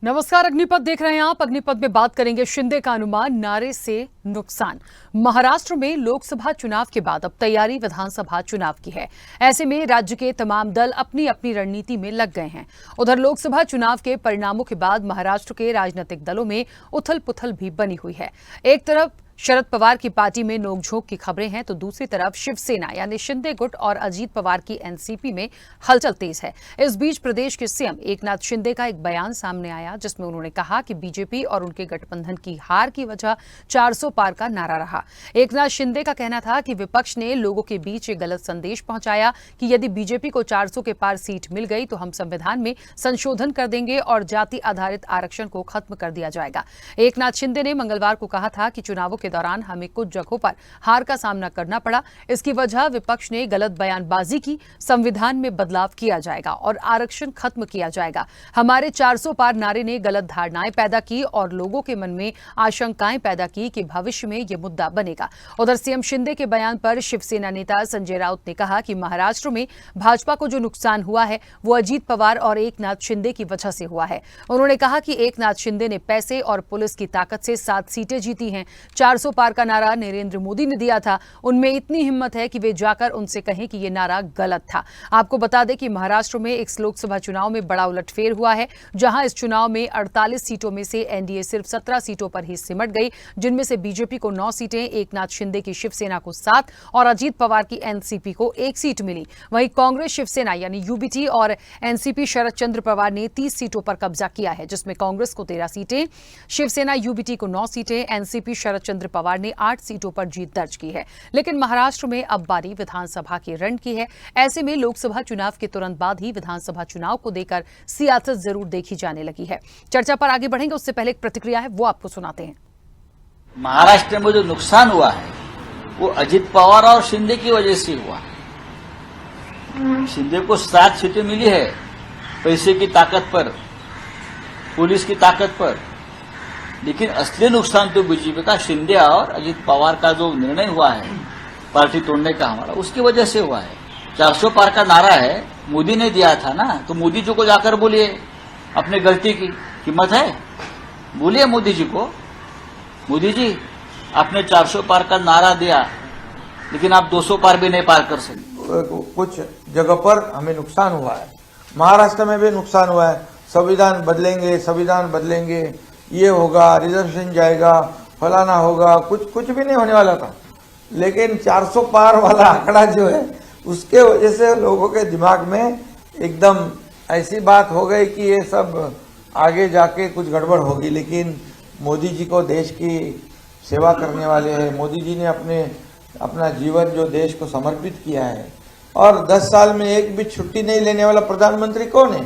नमस्कार, अग्निपथ देख रहे हैं आप। अग्निपथ में बात करेंगे शिंदे का अनुमान, नारे से नुकसान। महाराष्ट्र में लोकसभा चुनाव के बाद अब तैयारी विधानसभा चुनाव की है। ऐसे में राज्य के तमाम दल अपनी अपनी रणनीति में लग गए हैं। उधर लोकसभा चुनाव के परिणामों के बाद महाराष्ट्र के राजनीतिक दलों में उथल पुथल भी बनी हुई है। एक तरफ शरद पवार की पार्टी में नोकझोंक की खबरें हैं तो दूसरी तरफ शिवसेना यानी शिंदे गुट और अजीत पवार की एनसीपी में हलचल तेज है। इस बीच प्रदेश के सीएम एकनाथ शिंदे का एक बयान सामने आया जिसमें उन्होंने कहा कि बीजेपी और उनके गठबंधन की हार की वजह 400 पार का नारा रहा। एकनाथ शिंदे का कहना था कि विपक्ष ने लोगों के बीच एक गलत संदेश पहुंचाया कि यदि बीजेपी को 400 के पार सीट मिल गई तो हम संविधान में संशोधन कर देंगे और जाति आधारित आरक्षण को खत्म कर दिया जाएगा। एकनाथ शिंदे ने मंगलवार को कहा था कि चुनावों के दौरान हमें कुछ जगहों पर हार का सामना करना पड़ा। इसकी वजह विपक्ष ने गलत बयानबाजी की। संविधान में बदलाव किया जाएगा और आरक्षण खत्म किया जाएगा। हमारे 400 पार नारे ने गलत धारणाएं पैदा की और लोगों के मन में आशंकाएं पैदा की कि भविष्य में यह मुद्दा बनेगा। उधर सीएम शिंदे के बयान पर शिवसेना नेता संजय राउत ने कहा कि महाराष्ट्र में भाजपा को जो नुकसान हुआ है वो अजीत पवार और एकनाथ शिंदे की वजह से हुआ है। उन्होंने कहा कि एकनाथ शिंदे ने पैसे और पुलिस की ताकत से 7 सीटें जीती हैं। 400 पार का नारा नरेंद्र मोदी ने दिया था। उनमें इतनी हिम्मत है कि वे जाकर उनसे कहें कि ये नारा गलत था। आपको बता दें कि महाराष्ट्र में इस लोकसभा चुनाव में बड़ा उलटफेर हुआ है, जहां इस चुनाव में 48 सीटों में से एनडीए सिर्फ 17 सीटों पर ही सिमट गई, जिनमें से बीजेपी को 9 सीटें, एकनाथ शिंदे की शिवसेना को 7 और अजीत पवार की एनसीपी को 1 सीट मिली। वहीं कांग्रेस शिवसेना यानी यूबीटी और एनसीपी शरद चंद्र पवार ने 30 सीटों पर कब्जा किया है, जिसमें कांग्रेस को 13 सीटें, शिवसेना यूबीटी को 9 सीटें, एनसीपी शरद चंद्र पवार ने 8 सीटों पर जीत दर्ज की है। लेकिन महाराष्ट्र में अब बारी विधानसभा के रण की है। ऐसे में लोकसभा चुनाव के तुरंत बाद ही विधानसभा चुनाव को देकर सियासत जरूर देखी जाने लगी है। चर्चा पर आगे बढ़ेंगे, उससे पहले एक प्रतिक्रिया है वो आपको सुनाते हैं। महाराष्ट्र में जो नुकसान हुआ है वो अजीत पवार और शिंदे की वजह से हुआ है। शिंदे को 7 सीटें मिली है पैसे की ताकत पर, पुलिस की ताकत पर, लेकिन असली नुकसान तो बीजेपी का शिंदे और अजीत पवार का जो निर्णय हुआ है पार्टी तोड़ने का हमारा, उसकी वजह से हुआ है। 400 पार का नारा है, मोदी ने दिया था ना, तो मोदी जी को जाकर बोलिए अपने गलती की हिम्मत है, बोलिए मोदी जी को, मोदी जी आपने 400 पार का नारा दिया लेकिन आप 200 पार भी नहीं पार कर सके। कुछ जगह पर हमें नुकसान हुआ है, महाराष्ट्र में भी नुकसान हुआ है। संविधान बदलेंगे, ये होगा, रिजर्वेशन जाएगा, फलाना होगा, कुछ भी नहीं होने वाला था। लेकिन 400 पार वाला आंकड़ा जो है उसके वजह से लोगों के दिमाग में एकदम ऐसी बात हो गई कि ये सब आगे जाके कुछ गड़बड़ होगी। लेकिन मोदी जी को देश की सेवा करने वाले हैं, मोदी जी ने अपना जीवन जो देश को समर्पित किया है, और 10 साल में एक भी छुट्टी नहीं लेने वाला प्रधानमंत्री कौन है?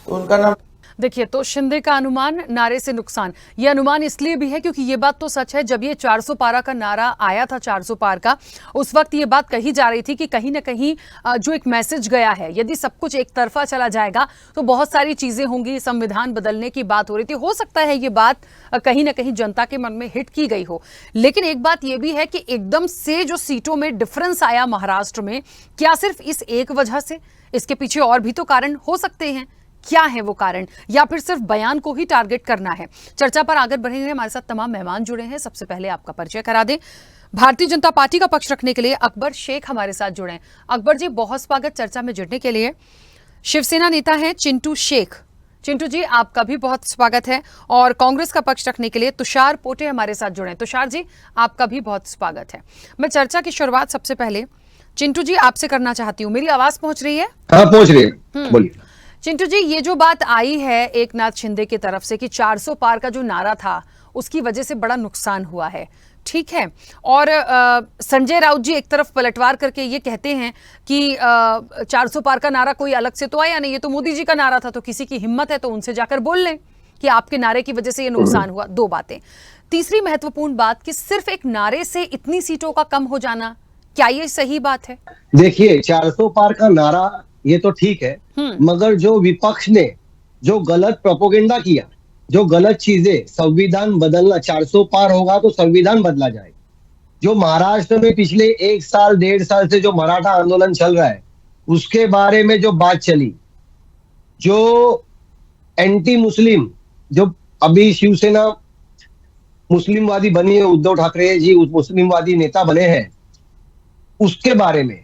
तो उनका नाम देखिए, तो शिंदे का अनुमान, नारे से नुकसान, ये अनुमान इसलिए भी है क्योंकि ये बात तो सच है, जब ये 400 पारा का नारा आया था, 400 पार का, उस वक्त ये बात कही जा रही थी कि कहीं ना कहीं जो एक मैसेज गया है, यदि सब कुछ एक तरफा चला जाएगा तो बहुत सारी चीजें होंगी, संविधान बदलने की बात हो रही थी। हो सकता है ये बात कहीं ना कहीं जनता के मन में हिट की गई हो। लेकिन एक बात यह भी है कि एकदम से जो सीटों में डिफरेंस आया महाराष्ट्र में, क्या सिर्फ इस एक वजह से? इसके पीछे और भी तो कारण हो सकते हैं। क्या है वो कारण, या फिर सिर्फ बयान को ही टारगेट करना है? चर्चा पर आगे बढ़ेंगे। हमारे साथ तमाम मेहमान जुड़े हैं। सबसे पहले आपका परिचय करा दें। भारतीय जनता पार्टी का पक्ष रखने के लिए अकबर शेख हमारे साथ जुड़े हैं। अकबर जी, बहुत स्वागत चर्चा में जुड़ने के लिए। शिवसेना नेता हैं चिंटू शेख। चिंटू जी, आपका भी बहुत स्वागत है। और कांग्रेस का पक्ष रखने के लिए तुषार पोटे हमारे साथ जुड़े हैं। तुषार जी, आपका भी बहुत स्वागत है। मैं चर्चा की शुरुआत सबसे पहले चिंटू जी आपसे करना चाहती हूँ। मेरी आवाज पहुंच रही है? हाँ, पहुंच रही है, बोलिए। चिंटू जी, ये जो बात आई है एकनाथ शिंदे की तरफ से कि 400 पार का जो नारा था उसकी वजह से बड़ा नुकसान हुआ है, ठीक है, और संजय राउत जी एक तरफ पलटवार करके ये कहते हैं कि 400 पार का नारा कोई अलग से तो आया नहीं, ये तो मोदी जी का नारा था, तो किसी की हिम्मत है तो उनसे जाकर बोल लें कि आपके नारे की वजह से ये नुकसान हुआ। 2 बातें। तीसरी महत्वपूर्ण बात कि सिर्फ एक नारे से इतनी सीटों का कम हो जाना, क्या ये सही बात है? देखिए, 400 पार का नारा ये तो ठीक है, मगर जो विपक्ष ने जो गलत प्रोपोगेंडा किया, जो गलत चीजें, संविधान बदलना, 400 पार होगा तो संविधान बदला जाएगा। जो महाराष्ट्र में पिछले 1 साल 1.5 साल से जो मराठा आंदोलन चल रहा है उसके बारे में जो बात चली, जो एंटी मुस्लिम जो अभी शिवसेना मुस्लिमवादी बनी है, उद्धव ठाकरे जी उस मुस्लिमवादी नेता बने हैं, उसके बारे में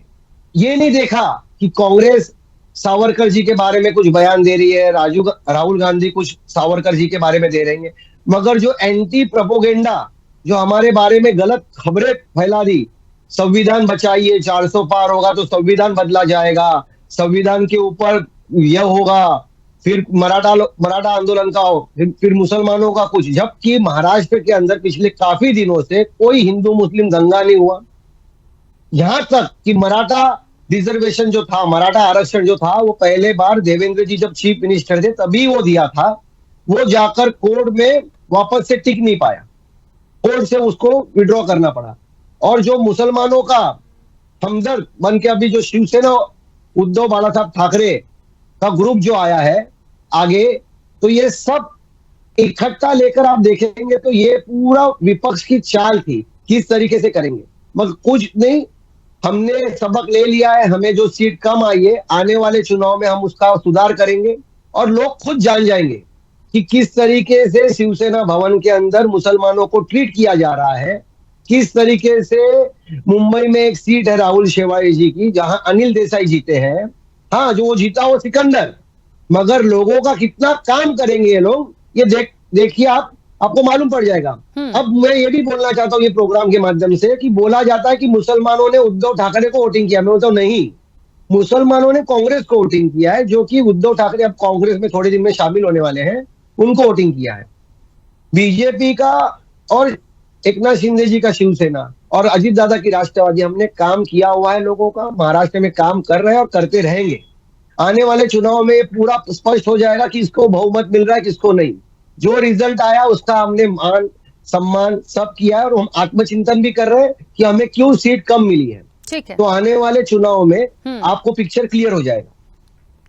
ये नहीं देखा कि कांग्रेस सावरकर जी के बारे में कुछ बयान दे रही है, राहुल गांधी कुछ सावरकर जी के बारे में दे रही है, मगर जो एंटी प्रोपोगेंडा जो हमारे बारे में गलत खबरें फैला दी, संविधान बचाइए, 400 पार होगा तो संविधान बदला जाएगा, संविधान के ऊपर यह होगा, फिर मराठा आंदोलन का हो, फिर मुसलमानों का कुछ, जबकि महाराष्ट्र के अंदर पिछले काफी दिनों से कोई हिंदू मुस्लिम दंगा नहीं हुआ। यहां तक कि मराठा रिजर्वेशन जो था, मराठा आरक्षण जो था, वो पहले बार देवेंद्र जी जब चीफ मिनिस्टर थे तभी वो दिया था, वो जाकर कोर्ट में वापस से टिक नहीं पाया, कोर्ट से उसको विड्रॉ करना पड़ा। और जो मुसलमानों का हमदर्द बन के अभी जो शिवसेना उद्धव बाला साहब ठाकरे का ग्रुप जो आया है आगे, तो ये सब इकट्ठा लेकर आप देखेंगे तो ये पूरा विपक्ष की चाल थी, किस तरीके से करेंगे, मगर कुछ नहीं, हमने सबक ले लिया है, हमें जो सीट कम आई है आने वाले चुनाव में हम उसका सुधार करेंगे और लोग खुद जान जाएंगे कि किस तरीके से शिवसेना भवन के अंदर मुसलमानों को ट्रीट किया जा रहा है, किस तरीके से मुंबई में एक सीट है राहुल शेवाई जी की जहां अनिल देसाई जीते हैं, हाँ जो वो जीता वो सिकंदर, मगर लोगों का कितना काम करेंगे ये लोग, ये देखिए आपको मालूम पड़ जाएगा। अब मैं ये भी बोलना चाहता हूँ ये प्रोग्राम के माध्यम से कि बोला जाता है कि मुसलमानों ने उद्धव ठाकरे को वोटिंग किया, मैं बोलता हूँ नहीं, मुसलमानों ने कांग्रेस को वोटिंग किया है, जो कि उद्धव ठाकरे अब कांग्रेस में थोड़े दिन में शामिल होने वाले हैं, उनको वोटिंग किया है। बीजेपी का और एकनाथ शिंदे जी का शिवसेना और अजित दादा की राष्ट्रवादी, हमने काम किया हुआ है लोगों का, महाराष्ट्र में काम कर रहे हैं और करते रहेंगे। आने वाले चुनाव में पूरा स्पष्ट हो जाएगा कि किसको बहुमत मिल रहा है किसको नहीं। जो रिजल्ट आया उसका हमने मान सम्मान सब किया है और हम आत्मचिंतन भी कर रहे हैं कि हमें क्यों सीट कम मिली है। ठीक है, तो आने वाले चुनाव में आपको पिक्चर क्लियर हो जाएगा।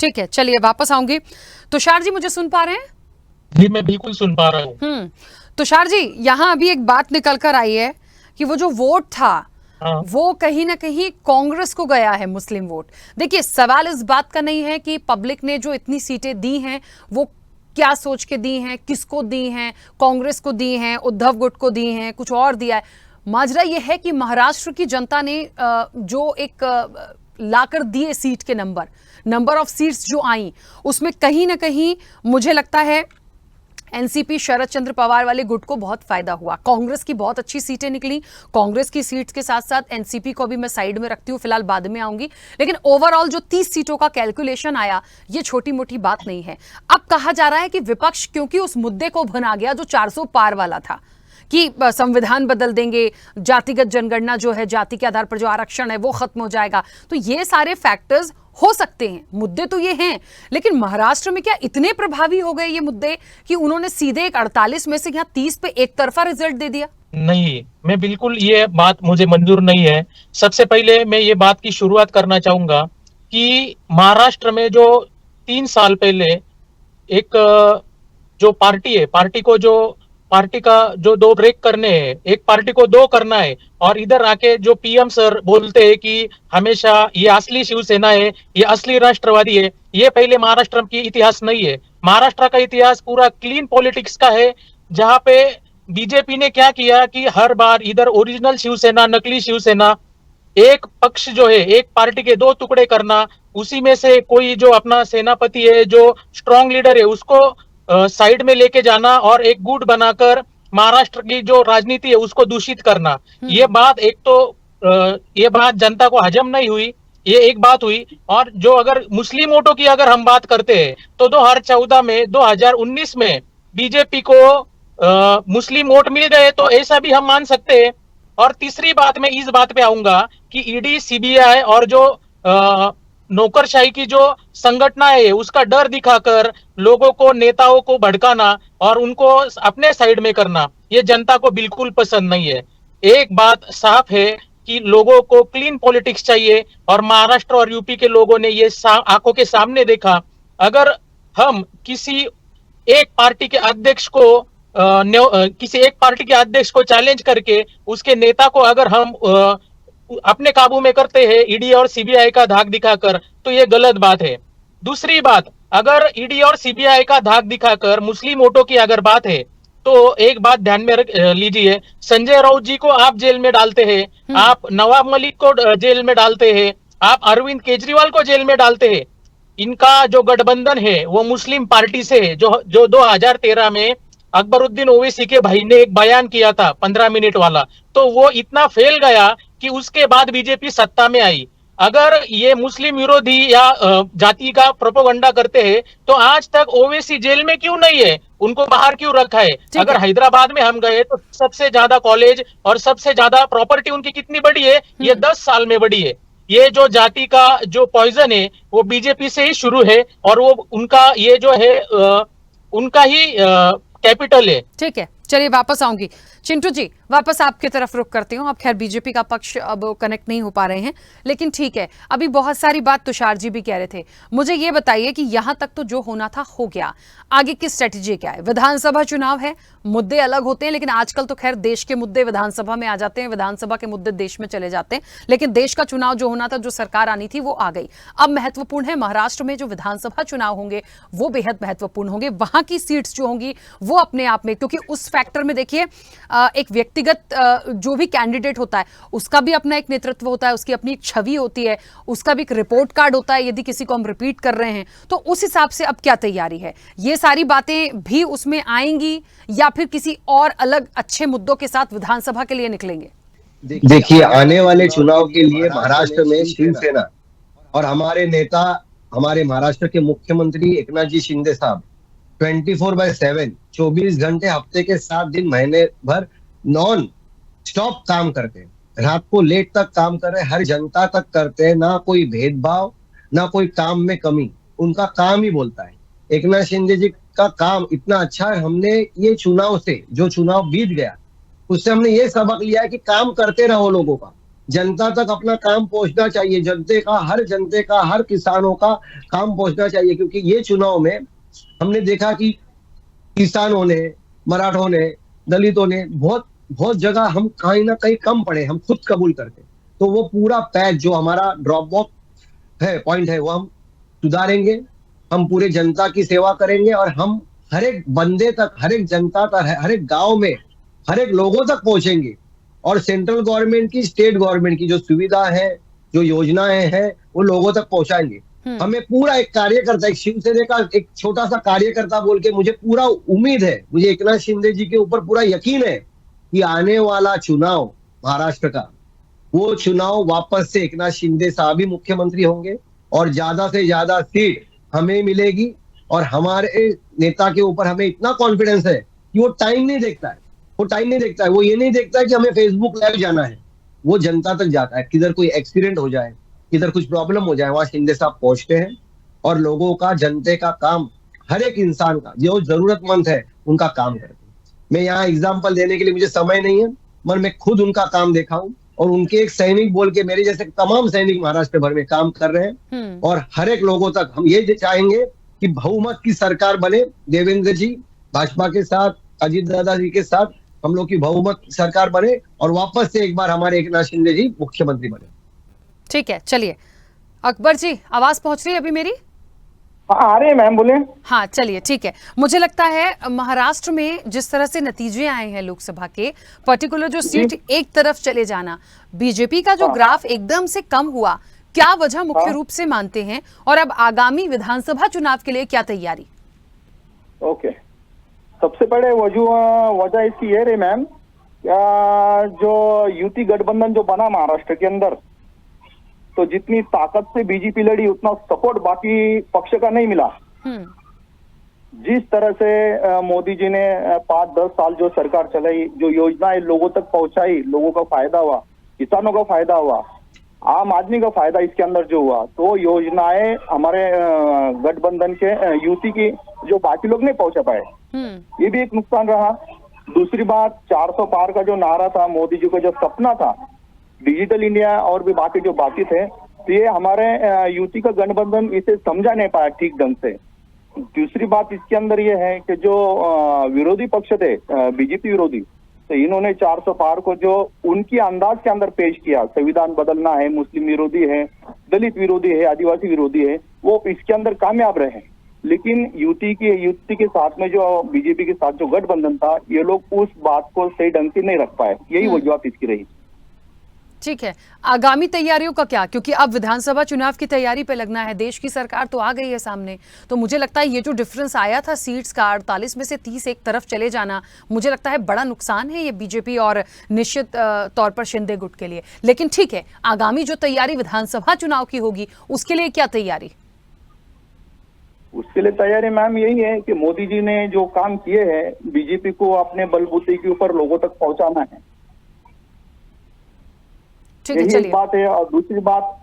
ठीक है, चलिए वापस आऊंगी। तुषार जी मुझे सुन पा रहे हैं? जी मैं बिल्कुल सुन पा रहा हूँ। तुषार जी, यहाँ अभी एक बात निकल कर आई है कि वो जो वोट था वो कहीं ना कहीं कांग्रेस को गया है, मुस्लिम वोट। देखिए सवाल इस बात का नहीं है कि पब्लिक ने जो इतनी सीटें दी हैं वो क्या सोच के दी हैं, किसको दी हैं, कांग्रेस को दी हैं, उद्धव गुट को दी हैं, कुछ और दिया है। माजरा यह है कि महाराष्ट्र की जनता ने जो एक लाकर दिए सीट के नंबर ऑफ सीट्स जो आई, उसमें कहीं ना कहीं मुझे लगता है एनसीपी शरद चंद्र पवार वाले गुट को बहुत फायदा हुआ। कांग्रेस की बहुत अच्छी सीटें निकली, कांग्रेस की सीट्स के साथ साथ एनसीपी को भी मैं साइड में रखती हूँ, फिलहाल बाद में आऊंगी, लेकिन ओवरऑल जो 30 सीटों का कैलकुलेशन आया ये छोटी मोटी बात नहीं है। अब कहा जा रहा है कि विपक्ष क्योंकि उस मुद्दे को बना गया जो 400 पार वाला था कि संविधान बदल देंगे, जातिगत जनगणना जो है, जाति के आधार पर जो आरक्षण है वो खत्म हो जाएगा, तो ये सारे फैक्टर्स हो सकते हैं, मुद्दे तो ये हैं, लेकिन महाराष्ट्र में क्या इतने प्रभावी हो गए ये मुद्दे कि उन्होंने सीधे एक 48 में से यहाँ 30 पे एक तरफा रिजल्ट दे दिया? नहीं, मैं बिल्कुल, ये बात मुझे मंजूर नहीं है। सबसे पहले मैं ये बात की शुरुआत करना चाहूंगा कि महाराष्ट्र में जो 3 साल पहले एक जो पार्टी है, पार्टी का जो 2 ब्रेक करने हैं, एक पार्टी को 2 करना है, और इधर आके जो पीएम सर बोलते हैं कि हमेशा ये असली शिवसेना है, ये असली राष्ट्रवादी है, ये पहले महाराष्ट्र की इतिहास नहीं है। महाराष्ट्र का इतिहास पूरा क्लीन पॉलिटिक्स का है, जहां पे बीजेपी ने क्या किया कि हर बार इधर ओरिजिनल शिवसेना, नकली शिवसेना, एक पक्ष जो है, एक पार्टी के 2 टुकड़े करना, उसी में से कोई जो अपना सेनापति है, जो स्ट्रॉन्ग लीडर है, उसको साइड में लेके जाना और एक गुट बनाकर महाराष्ट्र की जो राजनीति है उसको दूषित करना। ये बात ये बात जनता को हजम नहीं हुई, ये एक बात हुई। और जो अगर मुस्लिम वोटों की अगर हम बात करते हैं तो 2019 में बीजेपी को मुस्लिम वोट मिल गए, तो ऐसा भी हम मान सकते हैं। और तीसरी बात मैं इस बात पे आऊंगा कि ईडी, सीबीआई और जो नौकरशाही की जो संगठन है उसका डर दिखाकर लोगों को, नेताओं को भड़काना और उनको अपने साइड में करना, ये जनता को बिल्कुल पसंद नहीं है। एक बात साफ है कि लोगों को क्लीन पॉलिटिक्स चाहिए, और महाराष्ट्र और यूपी के लोगों ने ये आंखों के सामने देखा। अगर हम किसी एक पार्टी के अध्यक्ष को चैलेंज करके उसके नेता को अगर हम अपने काबू में करते हैं ईडी और सीबीआई का धाक दिखाकर, तो ये गलत बात है। दूसरी बात, अगर ईडी और सीबीआई का धाक दिखाकर मुस्लिम वोटों की अगर बात है, तो एक बात ध्यान में लीजिए, संजय राउत जी को आप जेल में डालते हैं, आप नवाब मलिक को जेल में डालते हैं, आप अरविंद केजरीवाल को जेल में डालते हैं। इनका जो गठबंधन है वो मुस्लिम पार्टी से है, जो 2013 में अकबरुद्दीन ओवैसी के भाई ने एक बयान किया था 15 मिनट वाला, तो वो इतना फैल गया कि उसके बाद बीजेपी सत्ता में आई। अगर ये मुस्लिम विरोधी या जाति का प्रोपेगेंडा करते हैं, तो आज तक ओवैसी जेल में क्यों नहीं है, उनको बाहर क्यों रखा है? अगर हैदराबाद में हम गए तो सबसे ज्यादा कॉलेज और सबसे ज्यादा प्रॉपर्टी उनकी कितनी बड़ी है? ये 10 साल में बड़ी है। ये जो जाति का जो पॉइजन है वो बीजेपी से ही शुरू है, और वो उनका ये जो है उनका ही कैपिटल है। ठीक है, चलिए वापस आऊंगी। चिंटू जी, वापस आपकी तरफ रुख करती हूँ। अब खैर बीजेपी का पक्ष अब कनेक्ट नहीं हो पा रहे हैं, लेकिन ठीक है, अभी बहुत सारी बात तुषार जी भी कह रहे थे। मुझे ये बताइए कि यहां तक तो जो होना था हो गया, आगे की स्ट्रेटेजी क्या है? विधानसभा चुनाव है, मुद्दे अलग होते हैं, लेकिन आजकल तो खैर देश के मुद्दे विधानसभा में आ जाते हैं, विधानसभा के मुद्दे देश में चले जाते हैं, लेकिन देश का चुनाव जो होना था, जो सरकार आनी थी, वो आ गई। अब महत्वपूर्ण है महाराष्ट्र में जो विधानसभा चुनाव होंगे वो बेहद महत्वपूर्ण होंगे। वहां की सीट्स जो होंगी वो अपने आप में, क्योंकि उस फैक्टर में देखिए एक व्यक्तिगत जो भी कैंडिडेट होता है उसका भी अपना एक नेतृत्व होता है, उसकी अपनी एक छवि होती है, उसका भी एक रिपोर्ट कार्ड होता है यदि किसी को हम रिपीट कर रहे हैं तो। उस हिसाब से अब क्या तैयारी है? ये सारी बातें भी उसमें आएंगी या फिर किसी और अलग अच्छे मुद्दों के साथ विधानसभा के लिए निकलेंगे? देखिए, आने वाले चुनाव के लिए महाराष्ट्र में शिवसेना और हमारे नेता, हमारे महाराष्ट्र के मुख्यमंत्री एकनाथ जी शिंदे साहब 24/7 24 घंटे हफ्ते के 7 दिन महीने भर नॉन स्टॉप काम करते हैं, रात को लेट तक काम कर रहे हैं, हर जनता तक करते हैं, ना कोई भेदभाव, ना कोई काम में कमी, उनका काम ही बोलता है। एकनाथ शिंदे जी का काम इतना अच्छा है, हमने ये चुनाव से, जो चुनाव बीत गया उससे हमने ये सबक लिया है कि काम करते रहो, लोगों का, जनता तक अपना काम पहुंचना चाहिए, जनते का, हर किसानों का काम पहुंचना चाहिए। क्योंकि ये चुनाव में हमने देखा कि किसानों ने, मराठों ने, दलितों ने बहुत जगह हम कहीं ना कहीं कम पड़े, हम खुद कबूल करते। तो वो पूरा पैच जो हमारा ड्रॉप ऑफ है, पॉइंट है, वो हम सुधारेंगे, हम पूरे जनता की सेवा करेंगे और हम हर एक बंदे तक, हर एक जनता तक, हर एक गांव में, हर एक लोगों तक पहुंचेंगे। और सेंट्रल गवर्नमेंट की, स्टेट गवर्नमेंट की जो सुविधा है, जो योजनाएं हैं, वो लोगों तक पहुंचाएंगे। हमें पूरा एक कार्यकर्ता, एक शिवसेना का एक छोटा सा कार्यकर्ता बोल के मुझे पूरा उम्मीद है, मुझे एकनाथ शिंदे जी के ऊपर पूरा यकीन है कि आने वाला चुनाव महाराष्ट्र का, वो चुनाव वापस से एकनाथ शिंदे साहब ही मुख्यमंत्री होंगे और ज्यादा से ज्यादा सीट हमें मिलेगी। और हमारे नेता के ऊपर हमें इतना कॉन्फिडेंस है कि वो टाइम नहीं देखता है, वो ये नहीं देखता है कि हमें फेसबुक लाइव जाना है, वो जनता तक जाता है। किधर कोई एक्सीडेंट हो जाए, किधर कुछ प्रॉब्लम हो जाए, वहां शिंदे साहब पहुंचते हैं और लोगों का, जनते का काम, हर एक इंसान का जो जरूरतमंद है उनका काम करते हैं। मैं यहाँ एग्जाम्पल देने के लिए मुझे समय नहीं है, मगर मैं खुद उनका काम देखा हूँ और उनके एक सैनिक बोल के मेरे जैसे तमाम सैनिक महाराष्ट्र भर में काम कर रहे हैं। और हर एक लोगों तक हम ये चाहेंगे कि बहुमत की सरकार बने, देवेंद्र जी भाजपा के साथ, अजीत दादा जी के साथ हम लोग की बहुमत सरकार बने और वापस से एक बार हमारे एकनाथ शिंदे जी मुख्यमंत्री बने। ठीक है, चलिए अकबर जी, आवाज पहुंच रही है अभी मेरी? आ रहे हैं मैम, बोले। हाँ, चलिए ठीक है। मुझे लगता है महाराष्ट्र में जिस तरह से नतीजे आए हैं लोकसभा के, पर्टिकुलर जो सीट एक तरफ चले जाना, बीजेपी का जो ग्राफ एकदम से कम हुआ, क्या वजह मुख्य रूप से मानते हैं? और अब आगामी विधानसभा चुनाव के लिए क्या तैयारी? ओके, सबसे बड़े वजह इसकी ये रही मैम, जो युति गठबंधन जो बना महाराष्ट्र के अंदर, तो जितनी ताकत से बीजेपी लड़ी उतना सपोर्ट बाकी पक्ष का नहीं मिला। जिस तरह से मोदी जी ने 5-10 साल जो सरकार चलाई, जो योजनाएं लोगों तक पहुंचाई, लोगों का फायदा हुआ, किसानों का फायदा हुआ, आम आदमी का फायदा इसके अंदर जो हुआ, तो योजनाएं हमारे गठबंधन के युति की जो बाकी लोग नहीं पहुंचा पाए, ये भी एक नुकसान रहा। दूसरी बात, 400 पार का जो नारा था, मोदी जी का जो सपना था, डिजिटल इंडिया और भी बाकी जो बाकी थे, तो ये हमारे युति का गठबंधन इसे समझा नहीं पाया ठीक ढंग से। दूसरी बात इसके अंदर ये है कि जो विरोधी पक्ष थे, बीजेपी विरोधी, तो इन्होंने 400 पार को जो उनकी अंदाज के अंदर पेश किया, संविधान बदलना है, मुस्लिम विरोधी है, दलित विरोधी है, आदिवासी विरोधी है, वो इसके अंदर कामयाब रहे। लेकिन युति के साथ में जो बीजेपी के साथ जो गठबंधन था, ये लोग उस बात को सही ढंग से नहीं रख पाए। यही वजूहत इसकी रही। ठीक है, आगामी तैयारियों का क्या, क्योंकि अब विधानसभा चुनाव की तैयारी पे लगना है, देश की सरकार तो आ गई है सामने, तो मुझे लगता है ये जो डिफरेंस आया था सीट्स का 48 में से 30 एक तरफ चले जाना, मुझे लगता है बड़ा नुकसान है ये बीजेपी और निश्चित तौर पर शिंदे गुट के लिए। लेकिन ठीक है, आगामी जो तैयारी विधानसभा चुनाव की होगी उसके लिए क्या तैयारी? उसके लिए तैयारी मैम यही है कि मोदी जी ने जो काम किए हैं, बीजेपी को अपने बलबूते के ऊपर लोगों तक पहुंचाना है। ठीक है, यही एक चलिए। बात है। और दूसरी बात,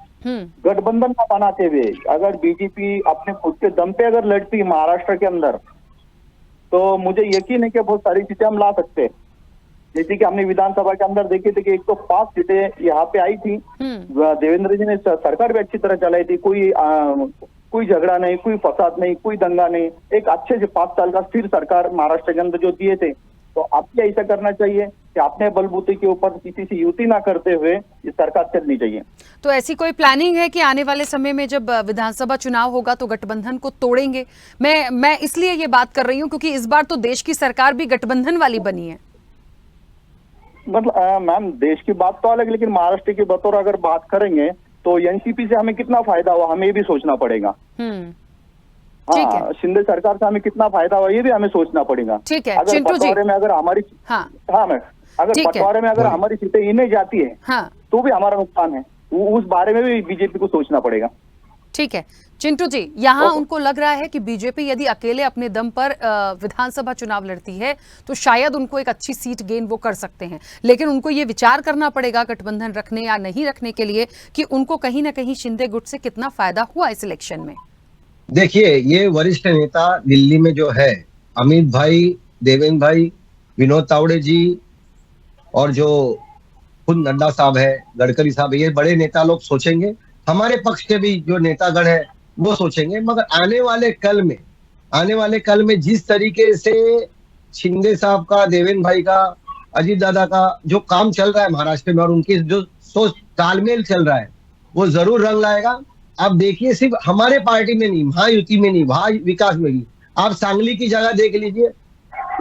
गठबंधन न बनाते हुए अगर बीजेपी अपने खुद के दम पे अगर लड़ती महाराष्ट्र के अंदर, तो मुझे यकीन है कि बहुत सारी सीटें हम ला सकते हैं। जैसे कि हमने विधानसभा के अंदर देखे थे कि 105 सीटें यहाँ पे आई थी। देवेंद्र जी ने सरकार भी अच्छी तरह चलाई थी, कोई झगड़ा नहीं, कोई फसाद नहीं, कोई दंगा नहीं, एक अच्छे से 5 साल का स्थिर सरकार महाराष्ट्र के अंदर जो दिए थे। तो आपको ऐसा करना चाहिए कि अपने बलबूते के ऊपर किसी से युति ना करते हुए ये सरकार चलनी चाहिए। तो ऐसी कोई प्लानिंग है कि आने वाले समय में जब विधानसभा चुनाव होगा तो गठबंधन को तोड़ेंगे? मैं इसलिए ये बात कर रही हूँ क्योंकि इस बार तो देश की सरकार भी गठबंधन वाली बनी है। मतलब मैम, देश की बात तो अलग, लेकिन महाराष्ट्र की बतौर अगर बात करेंगे तो एनसीपी से हमें कितना फायदा हुआ, हमें भी सोचना पड़ेगा। ठीक है। हाँ, शिंदे सरकार से हमें कितना फायदा हुआ, ये भी हमें सोचना पड़ेगा। ठीक है, अगर चिंटू जी। बंटवारे में अगर हमारी मैम, अगर ठीक है। बंटवारे में अगर हमारी सीटें इन्हें जाती है हाँ, तो भी हमारा नुकसान है। उस बारे में भी बीजेपी को सोचना पड़ेगा। ठीक है चिंटू जी, यहाँ उनको लग रहा है कि बीजेपी यदि अकेले अपने दम पर विधानसभा चुनाव लड़ती है तो शायद उनको एक अच्छी सीट गेन वो कर सकते हैं, लेकिन उनको ये विचार करना पड़ेगा गठबंधन रखने या नहीं रखने के लिए कि उनको कहीं ना कहीं शिंदे गुट से कितना फायदा हुआ इस इलेक्शन में। देखिए, ये वरिष्ठ नेता दिल्ली में जो है, अमित भाई, देवेंद्र भाई, विनोद तावड़े जी और जो खुद नड्डा साहब है, गडकरी साहब है, ये बड़े नेता लोग सोचेंगे। हमारे पक्ष के भी जो नेतागण है वो सोचेंगे। मगर आने वाले कल में जिस तरीके से शिंदे साहब का, देवेंद्र भाई का, अजीत दादा का जो काम चल रहा है महाराष्ट्र में और उनकी जो सोच तालमेल चल रहा है, वो जरूर रंग लाएगा। आप देखिए, सिर्फ हमारे पार्टी में नहीं, महायुति में नहीं, विकास में भी, आप सांगली की जगह देख लीजिए,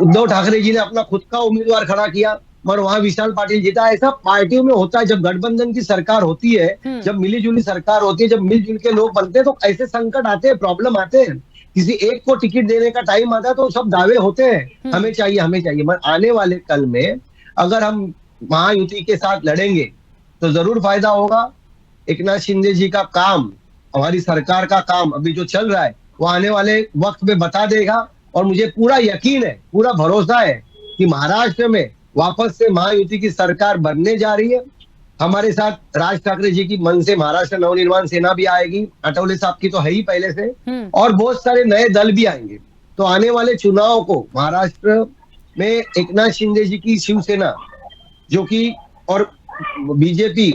उद्धव ठाकरे जी ने अपना खुद का उम्मीदवार खड़ा किया मगर वहां विशाल पाटिल जीता। ऐसा पार्टियों में होता है, जब गठबंधन की सरकार होती है, जब मिलीजुली सरकार होती है, जब मिलजुल के लोग बनते हैं तो ऐसे संकट आते हैं, प्रॉब्लम आते हैं। किसी एक को टिकट देने का टाइम आता है तो सब दावे होते हैं, हमें चाहिए। मगर आने वाले कल में अगर हम महायुति के साथ लड़ेंगे तो जरूर फायदा होगा। एकनाथ शिंदे जी का काम, हमारी सरकार का काम अभी जो चल रहा है वो आने वाले वक्त में बता देगा। और मुझे पूरा यकीन है, पूरा भरोसा है कि महाराष्ट्र में वापस से महायुति की सरकार बनने जा रही है। हमारे साथ राज ठाकरे जी की मन से महाराष्ट्र नवनिर्माण सेना भी आएगी, अटौले साहब की तो है ही पहले से, और बहुत सारे नए दल भी आएंगे। तो आने वाले चुनाव को महाराष्ट्र में एकनाथ शिंदे जी की शिवसेना जो कि और बीजेपी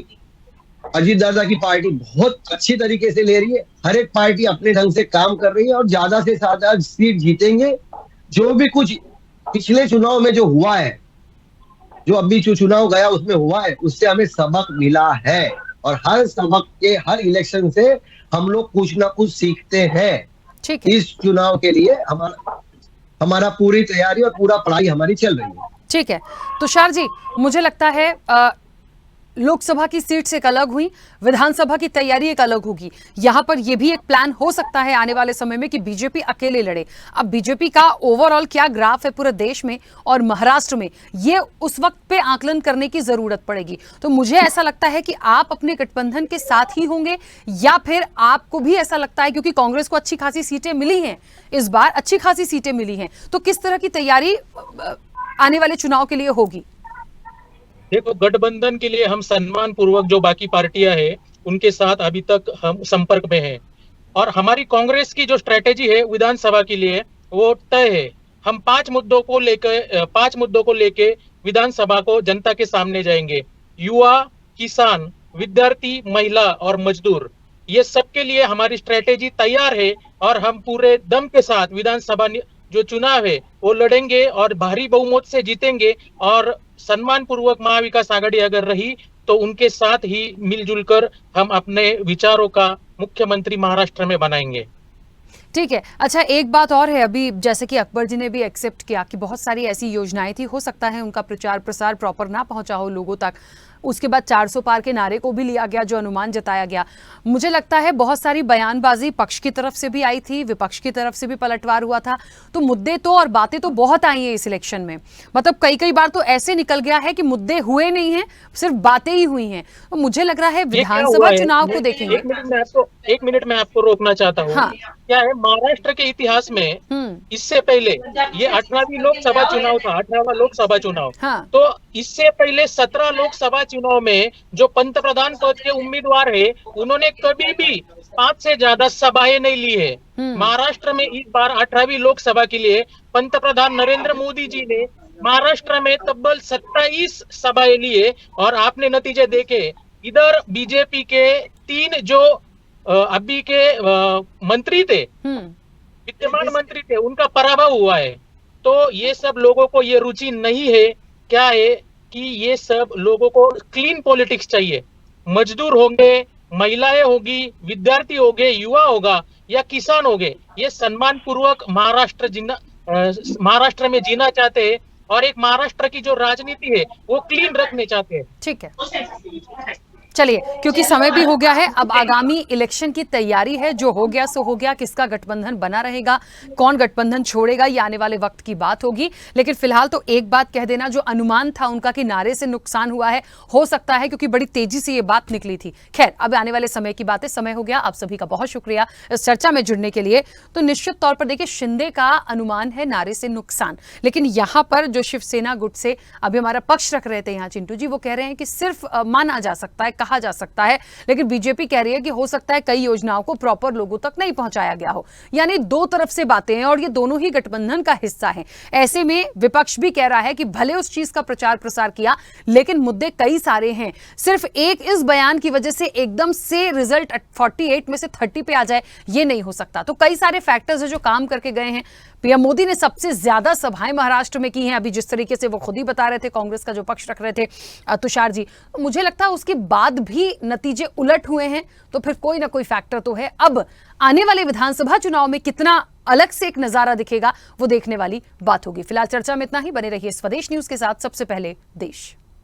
अजीत दादा की पार्टी बहुत अच्छी तरीके से ले रही है। हर एक पार्टी अपने ढंग से काम कर रही है और ज्यादा से ज्यादा सीट जीतेंगे। जो भी कुछ पिछले चुनाव में जो हुआ है, जो अभी जो चुनाव गया उसमें हुआ है, उससे हमें सबक मिला है और हर सबक के हर इलेक्शन से हम लोग कुछ ना कुछ सीखते हैं। ठीक है। इस चुनाव के लिए हमारा पूरी तैयारी और पूरा पढ़ाई हमारी चल रही है। ठीक है तुषार जी, मुझे लगता है लोकसभा की सीट से एक अलग हुई, विधानसभा की तैयारी एक अलग होगी। यहां पर यह भी एक प्लान हो सकता है आने वाले समय में कि बीजेपी अकेले लड़े। अब बीजेपी का ओवरऑल क्या ग्राफ है पूरे देश में और महाराष्ट्र में, ये उस वक्त पे आकलन करने की जरूरत पड़ेगी। तो मुझे ऐसा लगता है कि आप अपने गठबंधन के साथ ही होंगे या फिर आपको भी ऐसा लगता है, क्योंकि कांग्रेस को अच्छी खासी सीटें मिली हैं, इस बार अच्छी खासी सीटें मिली हैं, तो किस तरह की तैयारी आने वाले चुनाव के लिए होगी? देखो, गठबंधन के लिए हम सम्मान पूर्वक जो बाकी पार्टियां हैं उनके साथ अभी तक हम संपर्क में हैं और हमारी कांग्रेस की जो स्ट्रेटेजी है विधानसभा के लिए वो तय है। हम 5 मुद्दों को लेके विधानसभा को जनता के सामने जाएंगे। युवा, किसान, विद्यार्थी, महिला और मजदूर, ये सबके लिए हमारी स्ट्रेटेजी तैयार है और हम पूरे दम के साथ विधानसभा जो चुनाव है वो लड़ेंगे और भारी बहुमत से जीतेंगे। और सम्मान पूर्वक महाविकास आघाड़ी अगर रही तो उनके साथ ही मिलजुल कर हम अपने विचारों का मुख्यमंत्री महाराष्ट्र में बनाएंगे। ठीक है। अच्छा, एक बात और है, अभी जैसे कि अकबर जी ने भी एक्सेप्ट किया कि बहुत सारी ऐसी योजनाएं थी, हो सकता है उनका प्रचार प्रसार प्रॉपर ना पहुंचा हो लोगों तक। उसके बाद 400 पार के नारे को भी लिया गया, जो अनुमान जताया गया। मुझे लगता है बहुत सारी बयानबाजी पक्ष की तरफ से भी आई थी, विपक्ष की तरफ से भी पलटवार हुआ था। तो मुद्दे तो और बातें तो बहुत आई हैं इस इलेक्शन में। मतलब कई बार तो ऐसे निकल गया है कि मुद्दे हुए नहीं हैं, सिर्फ बातें ही हुई हैं। तो मुझे लग रहा है विधानसभा चुनाव को देखेंगे। एक मिनट में आपको रोकना चाहता हूँ। हाँ। क्या है, महाराष्ट्र के इतिहास में इससे पहले ये 18वीं लोकसभा चुनाव था, 18वां लोकसभा चुनाव। हाँ। तो इससे पहले 17 लोकसभा चुनाव में जो पंतप्रधान पद के उम्मीदवार है, उन्होंने कभी भी 5 से ज्यादा सभाएं नहीं ली है। महाराष्ट्र में इस बार 18वीं लोकसभा के लिए पंतप्रधान नरेंद्र मोदी जी ने महाराष्ट्र में तब्बल 27 सभाएं ली है। और आपने नतीजे देखे, इधर बीजेपी के 3 जो अभी के मंत्री थे, विद्यमान मंत्री थे, उनका पराभव हुआ है। तो ये सब लोगों को ये रुचि नहीं है। क्या है कि ये सब लोगों को क्लीन पॉलिटिक्स चाहिए। मजदूर होंगे, महिलाएं होगी, विद्यार्थी होंगे, युवा होगा या किसान होंगे, ये सम्मान पूर्वक महाराष्ट्र में जीना चाहते हैं। और एक महाराष्ट्र की जो राजनीति है वो क्लीन रखने चाहते हैं। ठीक है, चलिए, क्योंकि समय भी हो गया है, अब आगामी इलेक्शन की तैयारी है। जो हो गया सो हो गया, किसका गठबंधन बना रहेगा, कौन गठबंधन छोड़ेगा, ये आने वाले वक्त की बात होगी। लेकिन फिलहाल तो एक बात कह देना, जो अनुमान था उनका कि नारे से नुकसान हुआ है, हो सकता है क्योंकि बड़ी तेजी से ये बात निकली थी। खैर, अब आने वाले समय की बात है। समय हो गया। आप सभी का बहुत शुक्रिया इस चर्चा में जुड़ने के लिए। तो निश्चित तौर पर देखिए, शिंदे का अनुमान है नारे से नुकसान, लेकिन यहां पर जो शिवसेना गुट से अभी हमारा पक्ष रख रहे थे यहाँ चिंटू जी, वो कह रहे हैं कि सिर्फ माना जा सकता है, कहा जा सकता है। लेकिन बीजेपी कह रही है कि हो सकता है कई योजनाओं को प्रॉपर लोगों तक नहीं पहुंचाया गया हो। यानी दो तरफ से बातें हैं और ये दोनों ही गठबंधन का हिस्सा हैं। ऐसे में विपक्ष भी कह रहा है कि भले उस चीज का प्रचार प्रसार किया, लेकिन मुद्दे कई सारे हैं। सिर्फ एक इस बयान की वजह से एकदम से रिजल्ट 48 में से 30 पे आ जाए, ये नहीं हो सकता। तो कई सारे फैक्टर्स हैं जो काम करके गए हैं। पीएम मोदी ने सबसे ज्यादा सभाएं महाराष्ट्र में की हैं, अभी जिस तरीके से वो खुद ही बता रहे थे, कांग्रेस का जो पक्ष रख रहे थे तुषार जी। मुझे लगता है उसके बाद भी नतीजे उलट हुए हैं, तो फिर कोई ना कोई फैक्टर तो है। अब आने वाले विधानसभा चुनाव में कितना अलग से एक नजारा दिखेगा, वो देखने वाली बात होगी। फिलहाल चर्चा में इतना ही। बने रहिए स्वदेश न्यूज के साथ। सबसे पहले देश।